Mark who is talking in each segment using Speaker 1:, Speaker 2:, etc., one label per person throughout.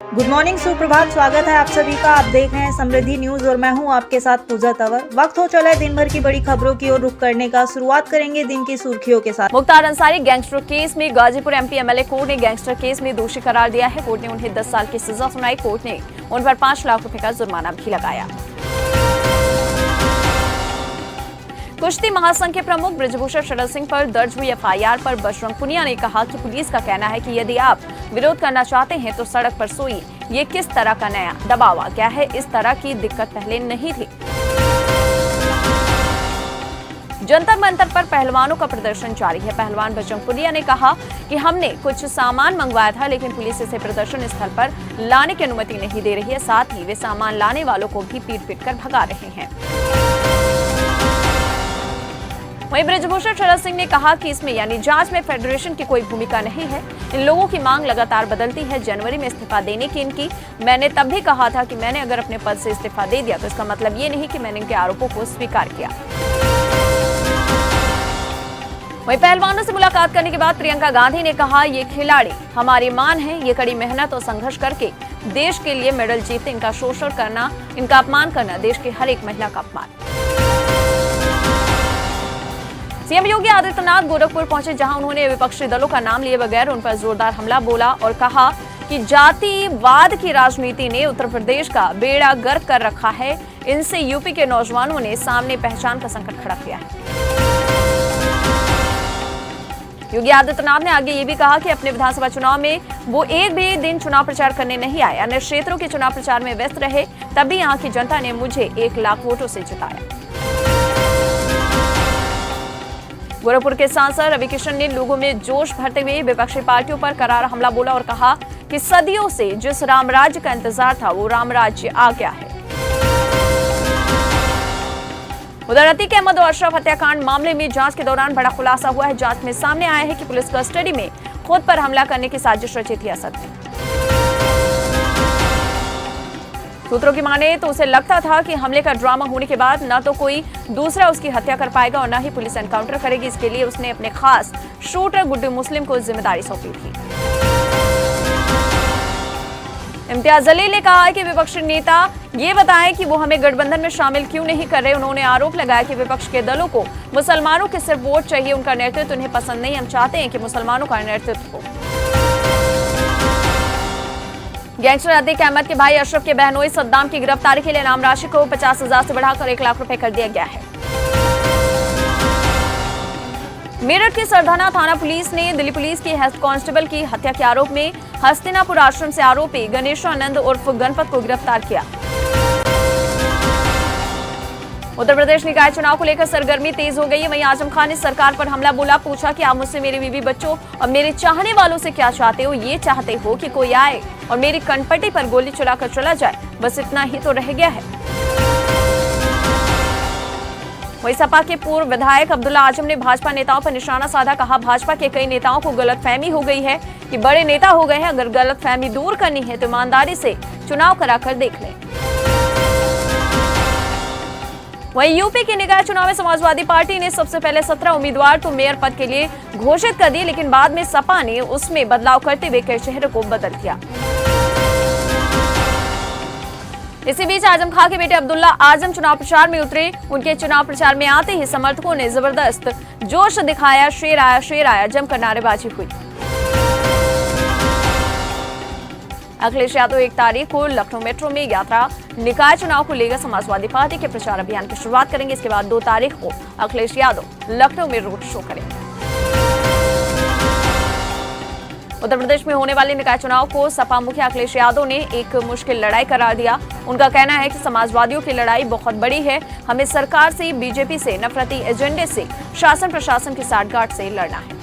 Speaker 1: Good morning, सुप्रभात। स्वागत है आप सभी का। आप देख रहे हैं समृद्धि न्यूज और मैं हूं आपके साथ पूजा तंवर। वक्त हो चला है दिन भर की बड़ी खबरों की ओर रुख करने का। शुरुआत करेंगे दिन की सुर्खियों के साथ।
Speaker 2: मुख्तार अंसारी गैंगस्टर केस में गाजीपुर एमपी एमएलए कोर्ट ने गैंगस्टर केस में दोषी करार दिया है। कोर्ट ने उन्हें 10 साल की सजा सुनाई। कोर्ट ने उन पर 5 लाख रुपए का जुर्माना भी लगाया। कुश्ती महासंघ के प्रमुख ब्रजभूषण शरद सिंह पर दर्ज हुई एफआईआर पर बजरंग पुनिया ने कहा कि पुलिस का कहना है कि यदि आप विरोध करना चाहते हैं तो सड़क पर सोइए। ये किस तरह का नया दबाव आ गया है? इस तरह की दिक्कत पहले नहीं थी। जंतर मंतर पर पहलवानों का प्रदर्शन जारी है। पहलवान बजरंग पुनिया ने कहा कि हमने कुछ सामान मंगवाया था, लेकिन पुलिस इसे प्रदर्शन स्थल पर लाने की अनुमति नहीं दे रही है। साथ ही वे सामान लाने वालों को भी पीट कर भगा रहे हैं। वहीं ब्रजभूषण शरद सिंह ने कहा कि इसमें यानी जांच में फेडरेशन की कोई भूमिका नहीं है। इन लोगों की मांग लगातार बदलती है। जनवरी में इस्तीफा देने की इनकी मैंने तब भी कहा था कि मैंने अगर अपने पद से इस्तीफा दे दिया तो इसका मतलब ये नहीं कि मैंने इनके आरोपों को स्वीकार किया। वहीं पहलवानों से मुलाकात करने के बाद प्रियंका गांधी ने कहा, ये खिलाड़ी हमारी मान है। ये कड़ी मेहनत और संघर्ष करके देश के लिए मेडल जीते। इनका शोषण करना, इनका अपमान करना देश की हर एक महिला का अपमान। सीएम योगी आदित्यनाथ गोरखपुर पहुंचे, जहां उन्होंने विपक्षी दलों का नाम लिए बगैर उन पर जोरदार हमला बोला और कहा कि जातिवाद की राजनीति ने उत्तर प्रदेश का बेड़ा गर्क कर रखा है। इनसे यूपी के नौजवानों ने सामने पहचान का संकट खड़ा किया है। योगी आदित्यनाथ ने आगे ये भी कहा कि अपने विधानसभा चुनाव में वो एक भी दिन चुनाव प्रचार करने नहीं आए। अन्य क्षेत्रों के चुनाव प्रचार में व्यस्त रहे, तभी यहां की जनता ने मुझे 1 लाख वोटों से जिताया। गोरखपुर के सांसद रवि किशन ने लोगों में जोश भरते हुए विपक्षी पार्टियों पर करारा हमला बोला और कहा कि सदियों से जिस राम राज्य का इंतजार था वो राम राज्य आ गया है। उधर अतीक अहमद और अशरफ हत्याकांड मामले में जांच के दौरान बड़ा खुलासा हुआ है। जांच में सामने आया है कि पुलिस कस्टडी में खुद पर हमला करने की साजिश रची थी असद ने। सूत्रों की माने तो उसे लगता था कि हमले का ड्रामा होने के बाद न तो कोई दूसरा उसकी हत्या कर पाएगा और न ही पुलिस एनकाउंटर करेगी। इसके लिए उसने अपने खास शूटर गुड्डू मुस्लिम को जिम्मेदारी सौंपी थी। इम्तियाज जलील ने कहा है कि विपक्षी नेता ये बताएं कि वो हमें गठबंधन में शामिल क्यों नहीं कर रहे। उन्होंने आरोप लगाया कि विपक्ष के दलों को मुसलमानों के सिर्फ वोट चाहिए, उनका नेतृत्व उन्हें पसंद नहीं। हम चाहते हैं कि मुसलमानों का नेतृत्व हो। गैंगस्टर अतीक अहमद के भाई अशरफ के बहनोई सद्दाम की गिरफ्तारी के लिए इनाम राशि को 50,000 से बढ़ाकर 1 लाख रुपए कर दिया गया है। मेरठ के सरधाना थाना पुलिस ने दिल्ली पुलिस की हेड कांस्टेबल की हत्या के आरोप में हस्तिनापुर आश्रम से आरोपी गणेशानंद उर्फ गणपत को गिरफ्तार किया। उत्तर प्रदेश निकाय चुनाव को लेकर सरगर्मी तेज हो गई है। वहीं आजम खान ने सरकार पर हमला बोला, पूछा कि आप मुझसे, मेरे बीवी बच्चों और मेरे चाहने वालों से क्या चाहते हो? ये चाहते हो कि कोई आए और मेरी कनपटी पर गोली चलाकर चला जाए, बस इतना ही तो रह गया है। वहीं सपा के पूर्व विधायक अब्दुल्ला आजम ने भाजपा नेताओं पर निशाना साधा। कहा, भाजपा के कई नेताओं को गलतफहमी हो गई है कि बड़े नेता हो गए हैं। अगर गलतफहमी दूर करनी है तो ईमानदारी से चुनाव कराकर देख लें। वहीं यूपी के निकाय चुनाव में समाजवादी पार्टी ने सबसे पहले 17 उम्मीदवार तो मेयर पद के लिए घोषित कर दिए, लेकिन बाद में सपा ने उसमें बदलाव करते हुए कई चेहरों को बदल दिया। इसी बीच आजम खां के बेटे अब्दुल्ला आजम चुनाव प्रचार में उतरे। उनके चुनाव प्रचार में आते ही समर्थकों ने जबरदस्त जोश दिखाया। शेर आया जमकर नारेबाजी हुई। अखिलेश यादव 1 तारीख को लखनऊ मेट्रो में यात्रा निकाय चुनाव को लेकर समाजवादी पार्टी के प्रचार अभियान की शुरुआत करेंगे। इसके बाद 2 तारीख को अखिलेश यादव लखनऊ में रोड शो करेंगे। उत्तर प्रदेश में होने वाले निकाय चुनाव को सपा मुखिया अखिलेश यादव ने एक मुश्किल लड़ाई करार दिया। उनका कहना है कि समाजवादियों की लड़ाई बहुत बड़ी है। हमें सरकार से, बीजेपी से, नफरती एजेंडे से, शासन प्रशासन की साठगांठ से लड़ना है।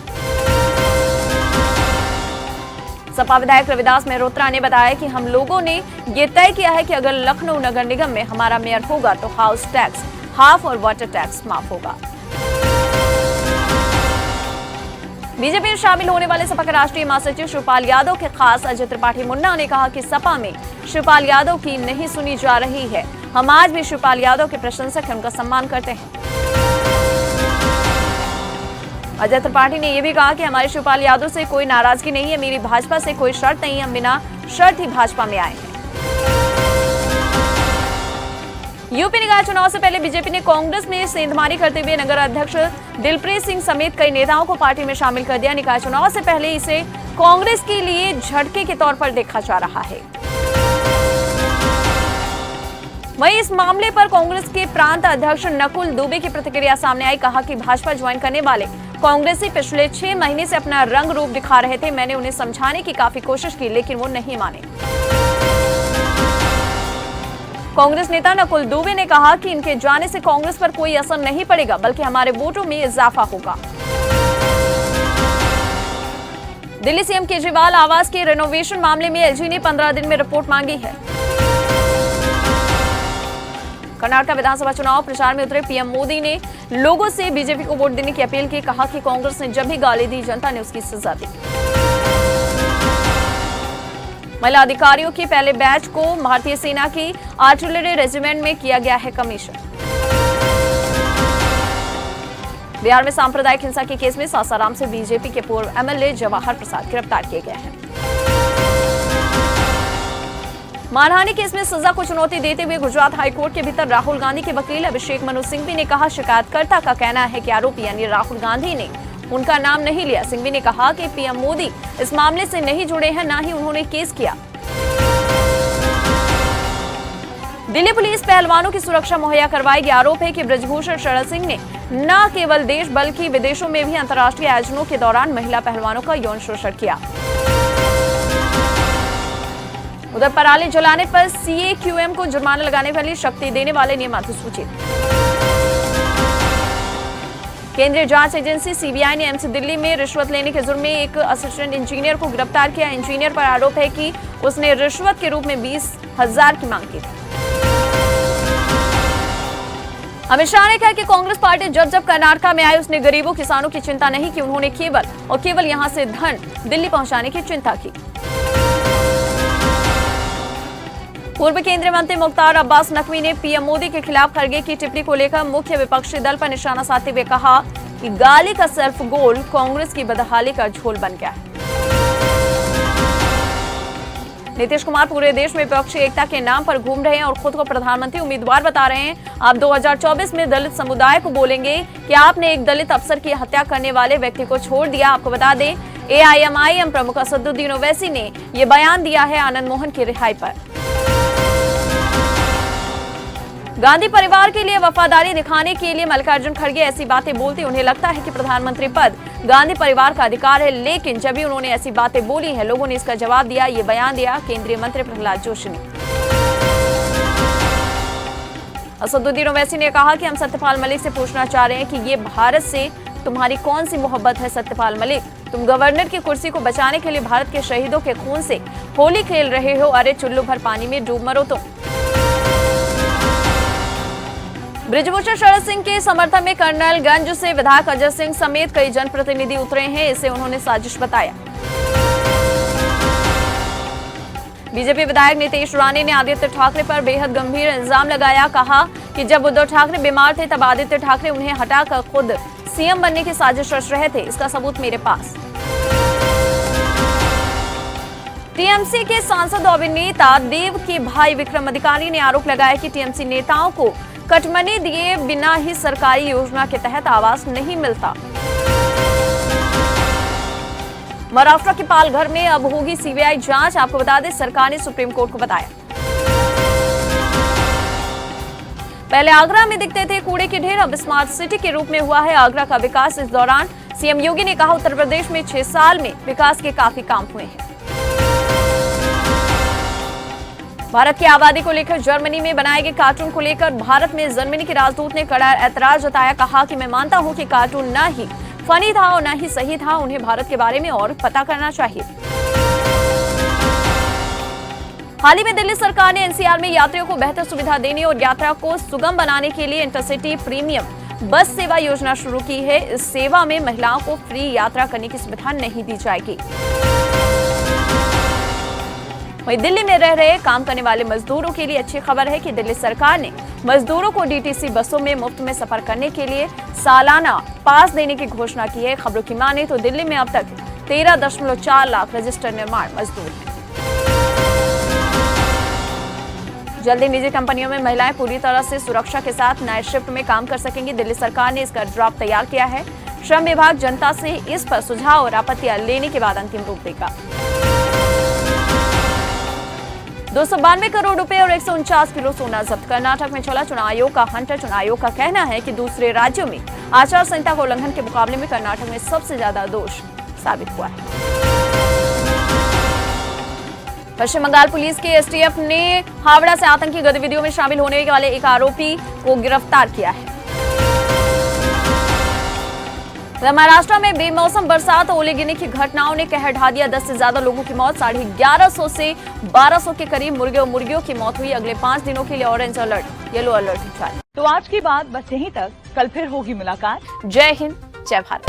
Speaker 2: सपा विधायक रविदास मेहरोत्रा ने बताया कि हम लोगों ने ये तय किया है कि अगर लखनऊ नगर निगम में हमारा मेयर होगा तो हाउस टैक्स हाफ और वाटर टैक्स माफ होगा। बीजेपी में शामिल होने वाले सपा के राष्ट्रीय महासचिव शिवपाल यादव के खास अजय त्रिपाठी मुन्ना ने कहा कि सपा में शिवपाल यादव की नहीं सुनी जा रही है। हम आज भी शिवपाल यादव के प्रशंसक हैं, उनका सम्मान करते हैं। अजय त्रिपाठी ने यह भी कहा कि हमारे शिवपाल यादव से कोई नाराजगी नहीं है, मेरी भाजपा से कोई शर्त नहीं है, हम बिना शर्त ही भाजपा में आए हैं। यूपी निकाय चुनाव से पहले बीजेपी ने कांग्रेस में सेंधमारी करते हुए नगर अध्यक्ष दिलप्रीत सिंह समेत कई नेताओं को पार्टी में शामिल कर दिया। निकाय चुनाव से पहले इसे कांग्रेस के लिए झटके के तौर पर देखा जा रहा है। वहीं इस मामले पर कांग्रेस के प्रांत अध्यक्ष नकुल दुबे की प्रतिक्रिया सामने आई। कहा कि भाजपा ज्वाइन करने वाले कांग्रेसी पिछले 6 महीने से अपना रंग रूप दिखा रहे थे। मैंने उन्हें समझाने की काफी कोशिश की, लेकिन वो नहीं माने। कांग्रेस नेता नकुल दुबे ने कहा कि इनके जाने से कांग्रेस पर कोई असर नहीं पड़ेगा, बल्कि हमारे वोटों में इजाफा होगा। दिल्ली सीएम केजरीवाल आवास के रेनोवेशन मामले में एलजी ने 15 दिन में रिपोर्ट मांगी है। कर्नाटक विधानसभा चुनाव प्रचार में उतरे पीएम मोदी ने लोगों से बीजेपी को वोट देने की अपील की। कहा कि कांग्रेस ने जब भी गाली दी, जनता ने उसकी सजा दी। महिला अधिकारियों के पहले बैच को भारतीय सेना की आर्टिलरी रेजिमेंट में किया गया है कमीशन। बिहार में सांप्रदायिक हिंसा के केस में सासाराम से बीजेपी के पूर्व एमएलए जवाहर प्रसाद गिरफ्तार किए गए हैं। मानहानि केस में सजा को चुनौती देते हुए गुजरात हाईकोर्ट के भीतर राहुल गांधी के वकील अभिषेक मनु सिंघवी ने कहा, शिकायतकर्ता का कहना है कि आरोपी यानी राहुल गांधी ने उनका नाम नहीं लिया। सिंघवी ने कहा कि पीएम मोदी इस मामले से नहीं जुड़े हैं, न ही उन्होंने केस किया। दिल्ली पुलिस पहलवानों की सुरक्षा मुहैया करवाएगी। आरोप है कि ब्रजभूषण शरण सिंह ने न केवल देश बल्कि विदेशों में भी अंतर्राष्ट्रीय आयोजनों के दौरान महिला पहलवानों का यौन शोषण किया। उधर पराली जलाने पर सीएक्यूएम को जुर्माना लगाने वाली शक्ति देने वाले नियम अधिसूचित। केंद्रीय जांच एजेंसी सीबीआई ने एम्स दिल्ली में रिश्वत लेने के जुर्म में एक असिस्टेंट इंजीनियर को गिरफ्तार किया। इंजीनियर पर आरोप है कि उसने रिश्वत के रूप में 20,000 की मांग की थी। अमित शाह ने कहा कि कांग्रेस पार्टी जब कर्नाटक में आई, उसने गरीबों किसानों की चिंता नहीं की। उन्होंने केवल और केवल यहां से धन दिल्ली पहुंचाने की चिंता की। पूर्व केंद्रीय मंत्री मुख्तार अब्बास नकवी ने पीएम मोदी के खिलाफ खरगे की टिप्पणी को लेकर मुख्य विपक्षी दल पर निशाना साधते हुए कहा कि गाली का सिर्फ गोल कांग्रेस की बदहाली का झोल बन गया है। नीतीश कुमार पूरे देश में विपक्षी एकता के नाम पर घूम रहे हैं और खुद को प्रधानमंत्री उम्मीदवार बता रहे हैं। आप 2024 में दलित समुदाय को बोलेंगे कि आपने एक दलित अफसर की हत्या करने वाले व्यक्ति को छोड़ दिया। आपको बता दें, एआईएमआईएम प्रमुख असदुद्दीन ओवैसी ने यह बयान दिया है आनंद मोहन की रिहाई पर। गांधी परिवार के लिए वफादारी दिखाने के लिए मल्लिकार्जुन खड़गे ऐसी बातें बोलते, उन्हें लगता है कि प्रधानमंत्री पद गांधी परिवार का अधिकार है, लेकिन जब भी उन्होंने ऐसी बातें बोली हैं, लोगों ने इसका जवाब दिया। ये बयान दिया केंद्रीय मंत्री प्रहलाद जोशी ने। असदुद्दीन ओवैसी ने कहा कि हम सत्यपाल मलिक से पूछना चाह रहे हैं कि ये भारत से तुम्हारी कौन सी मोहब्बत है सत्यपाल मलिक? तुम गवर्नर की कुर्सी को बचाने के लिए भारत के शहीदों के खून से होली खेल रहे हो। अरे चुल्लू भर पानी में डूब मरो तुम। ब्रजभूषण शरण सिंह के समर्थन में कर्नलगंज से विधायक अजय सिंह समेत कई जनप्रतिनिधि उतरे हैं। इसे उन्होंने साजिश बताया। बीजेपी विधायक नितेश राणे ने आदित्य ठाकरे पर बेहद गंभीर इल्जाम लगाया। कहा कि जब उद्धव ठाकरे बीमार थे तब आदित्य ठाकरे उन्हें हटाकर खुद सीएम बनने की साजिश रच रहे थे। इसका सबूत मेरे पास। टीएमसी के सांसद और अभिनेता देव के भाई विक्रम अधिकारी ने आरोप लगाया कि टीएमसी नेताओं को कटमनी दिए बिना ही सरकारी योजना के तहत आवास नहीं मिलता। महाराष्ट्र के पालघर में अब होगी सीबीआई जांच। आपको बता दें, सरकार ने सुप्रीम कोर्ट को बताया। पहले आगरा में दिखते थे कूड़े के ढेर, अब स्मार्ट सिटी के रूप में हुआ है आगरा का विकास। इस दौरान सीएम योगी ने कहा, उत्तर प्रदेश में 6 साल में विकास के काफी काम हुए हैं। भारत की आबादी को लेकर जर्मनी में बनाए गए कार्टून को लेकर भारत में जर्मनी के राजदूत ने कड़ा ऐतराज जताया। कहा कि मैं मानता हूं कि कार्टून न ही फनी था और न ही सही था, उन्हें भारत के बारे में और पता करना चाहिए। हाल ही में दिल्ली सरकार ने एनसीआर में यात्रियों को बेहतर सुविधा देने और यात्रा को सुगम बनाने के लिए इंटरसिटी प्रीमियम बस सेवा योजना शुरू की है। इस सेवा में महिलाओं को फ्री यात्रा करने की सुविधा नहीं दी जाएगी। वहीं दिल्ली में रह रहे काम करने वाले मजदूरों के लिए अच्छी खबर है कि दिल्ली सरकार ने मजदूरों को डीटीसी बसों में मुफ्त में सफर करने के लिए सालाना पास देने की घोषणा की है। खबरों की माने तो दिल्ली में अब तक 13.4 लाख रजिस्टर्ड निर्माण मजदूर हैं। जल्दी निजी कंपनियों में महिलाएं पूरी तरह से सुरक्षा के साथ नाइट शिफ्ट में काम कर सकेंगी। दिल्ली सरकार ने इसका ड्राफ्ट तैयार किया है। श्रम विभाग जनता से इस पर सुझाव और आपत्तियां लेने के बाद अंतिम रूप देगा। 292 करोड़ रुपए और 149 किलो सोना जब्त। कर्नाटक में चला चुनाव आयोग का हंटर। चुनाव आयोग का कहना है कि दूसरे राज्यों में आचार संहिता के उल्लंघन के मुकाबले में कर्नाटक में सबसे ज्यादा दोष साबित हुआ है। पश्चिम बंगाल पुलिस के एसटीएफ ने हावड़ा से आतंकी गतिविधियों में शामिल होने वाले एक आरोपी को गिरफ्तार किया है। महाराष्ट्र में बेमौसम बरसात और ओले गिरने की घटनाओं ने कहर ढा दिया। 10 से ज्यादा लोगों की मौत, 1150 से 1200 के करीब मुर्गे और मुर्गियों की मौत हुई। अगले 5 दिनों के लिए ऑरेंज अलर्ट, येलो अलर्ट जारी।
Speaker 3: तो आज की बात बस यहीं तक। कल फिर होगी मुलाकात।
Speaker 2: जय हिंद, जय भारत।